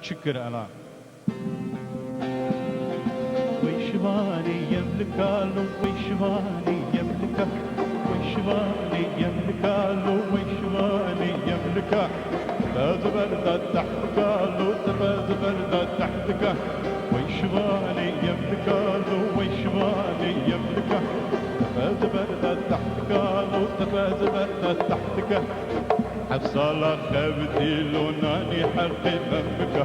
تشكر أنا ويشواني يملكالو ويشواني يملكا ويشواني يملكالو ويشواني يملكا تباز بردة تحتكالو تباز بردة تحتكا ويشواني يملكالو ويشواني يملكا تباز بردة تحتكالو تباز بردة تحتكا حصل خبتي لوناني حقي منبكا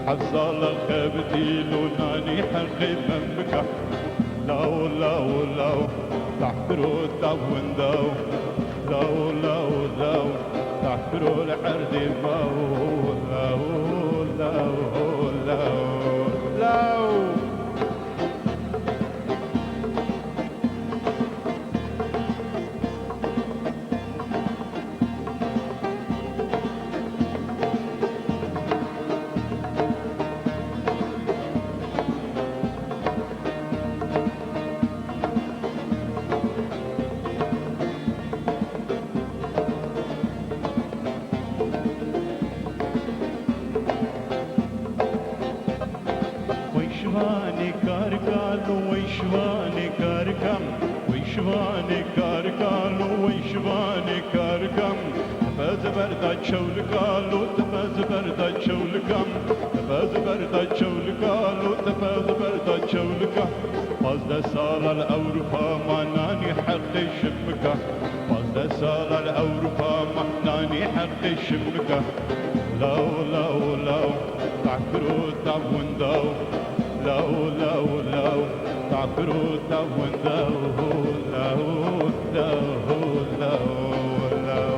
حصل خبتي لوناني حقي منبكا لو لو لو تحفروا التوندو لو لو لو تحفروا العردي مو لو لو لو لو ويشواني كاركالو ويشواني كاركم ويشواني كاركالو ويشواني كاركم تفاز بردة شولكالو تفاز بردة شولكم تفاز بردة شولكالو تفاز بردة شولكم فاز سال الأوروبا ماناني حقي شمكة فاز سال الأوروبا ماناني حقي شمكة لو لو لو تعكروا تاوندو لو لو لو تعبروا تاوندو لو لو لو لو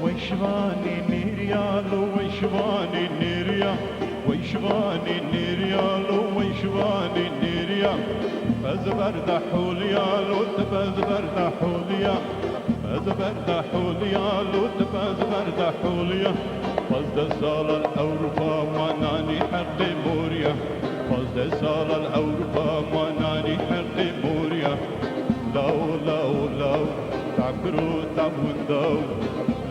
ويشواني نيريالو ويشواني نيريا ويشواني نيريالو ويشواني نيريا فاز برد حوليالو تفاز برد حوليا فاز برد حوليالو تفاز برد حوليا فاز سال الأوروبا ماناني حقي موريا فاز سال الأوروبا ماناني حقي موريا لو لو لو تعبروا تاوندو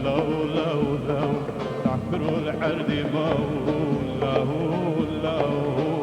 لو لو لو تعبروا العرض مو لو لو